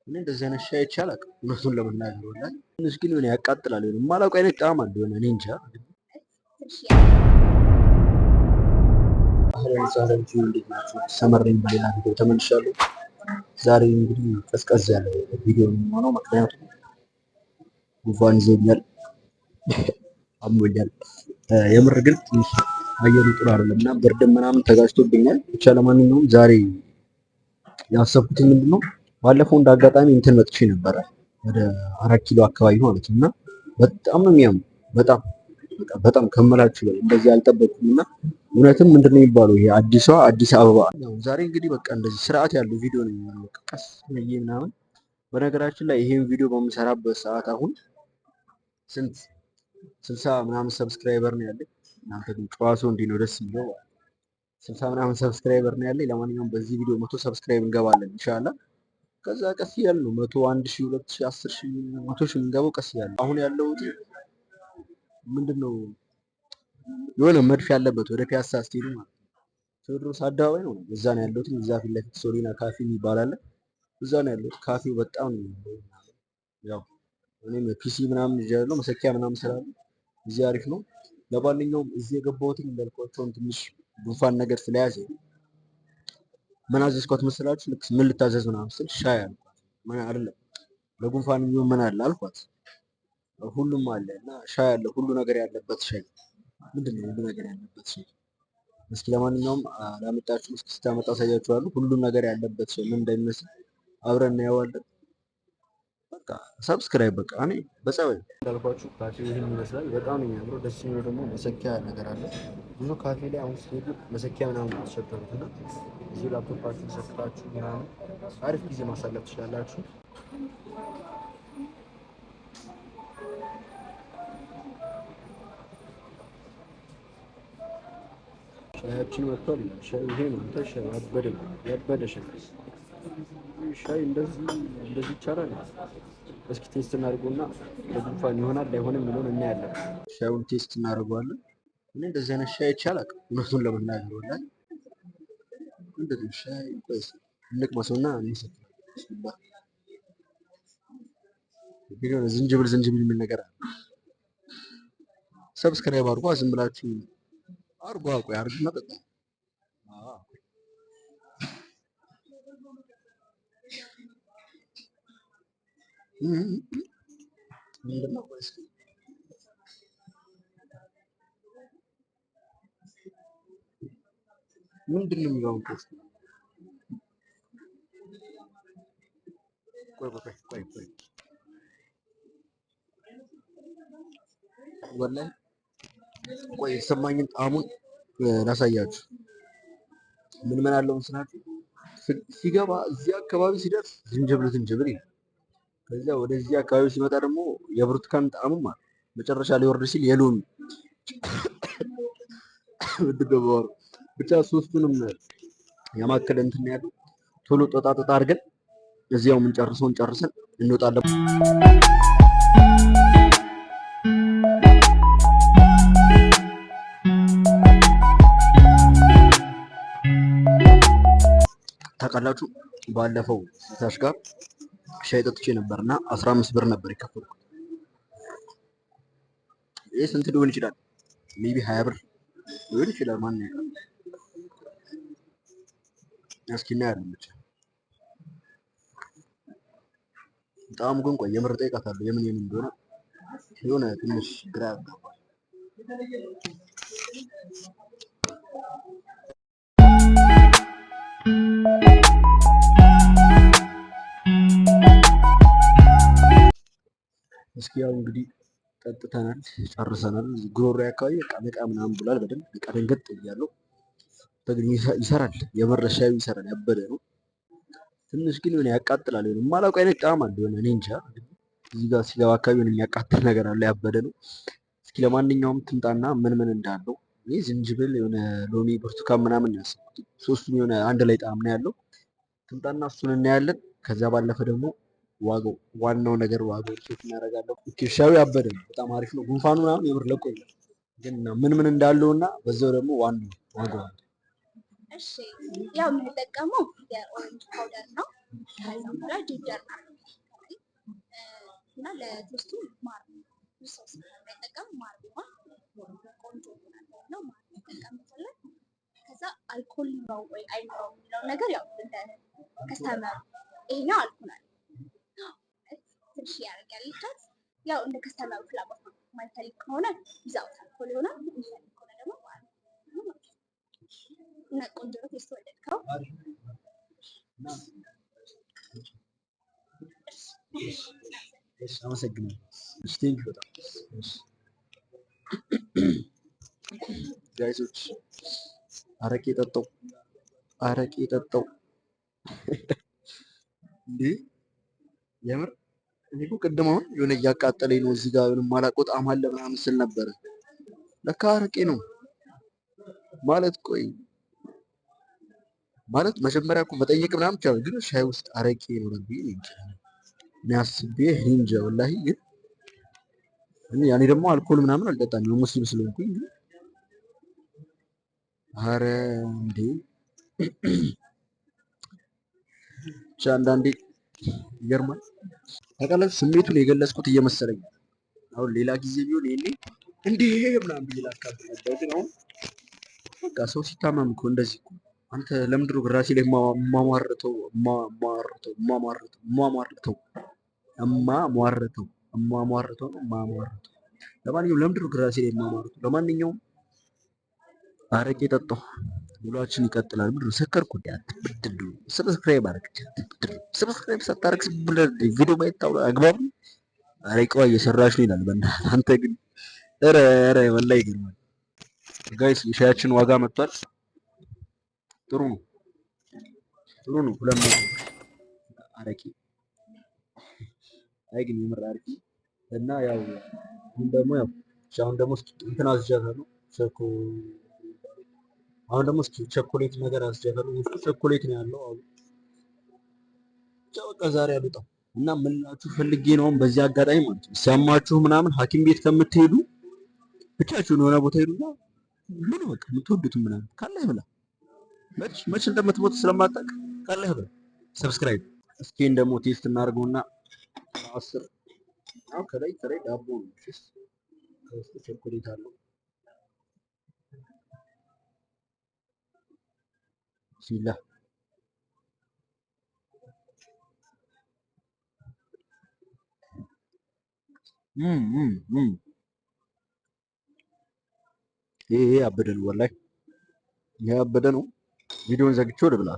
እኔ እንደዚህ አይነት ሻይ አይቼ አላውቅም እውነቱን ለመናገር ወላሂ። ትንሽ ግን የሆነ ያቃጥላል። የሆነ የማላውቀው አይነት ጣዕም አለው የሆነ እኔ እንጃ። አህለን ወሰህለን ፊ እንዴት ናችሁ? ሰመረኝ በሌላ ቪዲዮ ተመልሻለሁ። ዛሬ እንግዲህ ቀዝቀዝ ያለ ቪዲዮ ነው የሚሆነው፣ ምክንያቱም ጉንፋን ይዞኛል አሞኛል። የምር ግን ትንሽ አየሩ ጥሩ አይደለም እና ብርድም ምናምን ተጋጭቶብኛል። ብቻ ለማንኛውም ዛሬ ያሰብኩት ምንድን ነው፣ ባለፈው እንደ አጋጣሚ እንትን መጥቼ ነበረ ወደ 4 ኪሎ አካባቢ ማለት ነው እና በጣም ነው የሚያምሩ በጣም ከመላችሁ ላይ እንደዚህ አልጠበቅኩም እና እውነትም ምንድን ነው የሚባለው ይሄ አዲስ አበባ ነው። ዛሬ እንግዲህ በቃ እንደዚህ ስርዓት ያለው ቪዲዮ ነው የሚሆነው፣ በቃ ቀስ ብዬ ምናምን። በነገራችን ላይ ይሄን ቪዲዮ በምሰራበት ሰዓት አሁን ስንት 60 ምናምን ሰብስክራይበር ነው ያለኝ። እናንተ ግን ጨዋ ሰው እንዲህ ነው ደስ የሚለው። 60 ምናምን ሰብስክራይበር ነው ያለኝ። ለማንኛውም በዚህ ቪዲዮ 100 ሰብስክራይብ እንገባለን ኢንሻአላህ። ከዛ ቀስ እያልን ነው 100፣ 1000፣ 2000፣ 10000 100,000 የምንገባው ቀስ እያልን። አሁን ያለሁት ምንድነው የሆነ መድፍ ያለበት ወደ ፒያሳ ስትሄዱ ማለት ነው ቴዎድሮስ አደባባይ ነው፣ እዛ ነው ያለሁት። እዛ ፊት ለፊት ሶሊና ካፌ የሚባል አለ፣ እዛ ነው ያለሁት። ካፌው በጣም ነው ያው እኔም ፒሲ ምናምን ይዣለሁ መሰኪያ ምናምን ስላለ እዚህ አሪፍ ነው። ለማንኛውም እዚህ የገባሁት እንዳልኳቸውም ትንሽ ጉንፋን ነገር ስለያዘ ምን አዘዝኳት መሰላችሁ? ልክ ምን ልታዘዝ ምናምን ስል ሻይ አልኳት። ምን አይደለም ለጉንፋን የሚሆን ምን አለ አልኳት። ሁሉም አለ እና ሻይ አለ፣ ሁሉ ነገር ያለበት ሻይ። ምንድን ነው ሁሉ ነገር ያለበት ሻይ? እስኪ ለማንኛውም ላመጣችሁ፣ እስኪ ስታመጣ አሳያችኋለሁ። ሁሉም ነገር ያለበት ሻይ ምን እንደሚመስል አብረን እናየዋለን። በቃ ሰብስክራይብ በቃ እኔ በጸባይ እንዳልኳችሁ ካፌ ይህን ይመስላል። በጣም የሚያምረው ደስ የሚለው ደግሞ መሰኪያ ነገር አለ። ብዙ ካፌ ላይ አሁን ስትሄዱ መሰኪያ ምናምን ተሸከሩት እና እዚህ ላፕቶፓችሁን ሰክታችሁ ምናምን አሪፍ ጊዜ ማሳለፍ ትችላላችሁ። ሻያችን መጥቷል። ሻይ ይሄ ነው። አንተ ሻይ ያበደ ሻይ እንደዚህ ይቻላል። እስኪ ቴስት እናድርገውና ለጉንፋን ይሆናል አይሆንም የሚለውን እናያለን። ሻዩን ቴስት እናደርገዋለን። እኔ እንደዚህ አይነት ሻይ አይቼ አላውቅም እውነቱን ለመናገር ወላሂ። እንደዚህ ሻይ ቆይስ እንቅመሰውና ዝንጅብል የሚል ነገር አለ። ሰብስክራይብ አድርጓ፣ ዝም ብላችሁ አድርጓ። ቆይ አድርግ መጠጣ ምንድነው? ምንድን ነው የሚለውን ፖስት ቆይ ወላሂ ቆይ የተሰማኝን ጣዕሙን ላሳያችሁ። ምን አለው መስላችሁ? ሲገባ እዚህ አካባቢ ሲደርስ ዝንጅብል ይላል። ከዚያ ወደዚህ አካባቢ ሲመጣ ደግሞ የብርቱካን ጣዕሙም አለ። መጨረሻ ሊወርድ ሲል የሎሚ ብቻ ሶስቱንም ያማከለ እንትን ያለው። ቶሎ ጦጣ አድርገን እዚያው የምንጨርሰውን ጨርሰን እንወጣለን። ታውቃላችሁ ባለፈው ታሽ ጋር ሻይ ጠጥቼ ነበርና 15 ብር ነበር የከፈልኩት። ይሄ ስንት ሊሆን ይችላል? ሜቢ 20 ብር ሊሆን ይችላል። ማን ያውቃል? እስኪ እናያለን። ብቻ በጣም ግን ቆይ የምር ጠይቃታለሁ የምን እንደሆነ የሆነ ትንሽ ግራ ያጋባል። እስኪ ያው እንግዲህ ጠጥተናል ጨርሰናል። ጉሮሮ አካባቢ በቃ ነቃ ምናምን ብሏል። በደንብ ነቃ ደንገጥ እያለው ተግኝ ይሰራል። የምር ሻዩ ይሰራል። ያበደ ነው። ትንሽ ግን የሆነ ያቃጥላል። የሆነ የማላውቀው አይነት ጣዕም አለ። የሆነ እኔ እንጃ። እዚህ ጋር ሲገባ አካባቢ የሆነ የሚያቃጥል ነገር አለ። ያበደ ነው። እስኪ ለማንኛውም ትምጣና ምን እንዳለው ይሄ ዝንጅብል፣ የሆነ ሎሚ፣ ብርቱካን ምናምን ያስቡት ሶስቱም የሆነ አንድ ላይ ጣዕም ነው ያለው። ትምጣና እሱን እናያለን። ከዛ ባለፈ ደግሞ ዋናው ነገር ዋጋው ቼክ እናደርጋለን። ሻዩ ያበደ ነው። በጣም አሪፍ ነው። ጉንፋኑ ምናምን የምር ለቆኛል። ግን ምን እንዳለውና በዛው ደግሞ ዋጋው እሺ ያው የምንጠቀመው የኦሬንጅ ፓውደር ነው። ከዛ በኋላ ጂንጀር ነው። እና ለቴስቱ ማር ብዙ ሰው ስለማይጠቀም ማር ቢሆን ቆንጆ ይሆናል ነው ማር እንጠቀምበታለን። ከዛ አልኮል ነው ወይ አይኖረው የሚለው ነገር ያው እንደ ከስተመር ይሄኛው አልኮል አለ ትንሽ ያደርጋል ልታት ያው እንደ ከስተመሩ ፍላጎት ነው። የማይፈልግ ከሆነ ይዛውት አልኮል ይሆናል። የሚፈልግ ከሆነ ደግሞ እና ቆንጆ ነው። ቴስት ወደድከው? አመሰግናለሁ። ስቴንክ በጣም ጋይሶች አረቄ ጠጣው፣ አረቄ ጠጣው እንዴ! የምር እኔ እኮ ቅድም አሁን የሆነ እያቃጠለኝ ነው እዚህ ጋር የሆነ የማላውቀው ጣዕም አለ ምናምን ስል ነበረ። ለካ አረቄ ነው ማለት። ቆይ ማለት መጀመሪያ እኮ መጠየቅ ምናምን ይቻላል፣ ግን ሻይ ውስጥ አረቄ ነው ብዬ እኔ አስቤ እንጃ ወላሂ። ግን ያኔ ደግሞ አልኮል ምናምን አልጠጣም ሙስሊም ስለሆንኩኝ። አረ እንዴ ብቻ አንዳንዴ ይገርማል። ታውቃለህ ስሜቱን የገለጽኩት እየመሰለኝ አሁን ሌላ ጊዜ ቢሆን ይሄኔ እንዴ ምናምን ብዬ ላካብድ ነበር። ግን አሁን በቃ ሰው ሲታመም እኮ እንደዚህ እኮ አንተ ለምንድን ነው ራሴ ላይ ማሟርተው ማሟርተው ማሟርተው ማሟርተው ማሟርተው ነው ማሟርተው። ለማንኛውም ለምንድን ነው ራሴ ላይ ማሟርተው? ለማንኛውም አረቄ ጠጣሁ። ውሏችን ይቀጥላል። ምንድን ነው ሰከርኩ እንዴ? አትበድሉ። ሰብስክራይብ አድርግ። ሰብስክራይብ ሳታደርግ ብለህ ቪዲዮ ማየት አግባብ ነው? አረቄዋ እየሰራች ነው ይላል። በእናትህ አንተ ግን ኧረ ወላሂ ይገርማል። ጋይስ የሻያችን ዋጋ መጥቷል። ጥሩ ነው ጥሩ ነው። 200 አረቄ። አይ ግን የምር አሪፍ እና ያው አሁን ደግሞ እንትን አዝዣለሁ አሁን ደግሞ ቸኮሌት ነገር አስጀመሩ። ውስጡ ቸኮሌት ነው ያለው። አሁን በቃ ዛሬ አልወጣም እና ምን እላችሁ ፈልጌ ነው በዚህ አጋጣሚ ማለት ነው ሲያማችሁ ምናምን ሐኪም ቤት ከምትሄዱ ብቻችሁን የሆነ ቦታ ሄዱና ምን በቃ የምትወዱትን ምናምን ካለህ ብላ መች እንደምትሞት ስለማታውቅ ካለህ ብላ። ሰብስክራይብ እስኪን ደግሞ ቴስት እናድርገውና 10 አው ከላይ ዳቦ ነው ከውስጡ ቸኮሌት አለው። ቢስሚላህ ይሄ ያበደ ነው ወላሂ፣ ይሄ ያበደ ነው። ቪዲዮውን ዘግቼው ልብላ።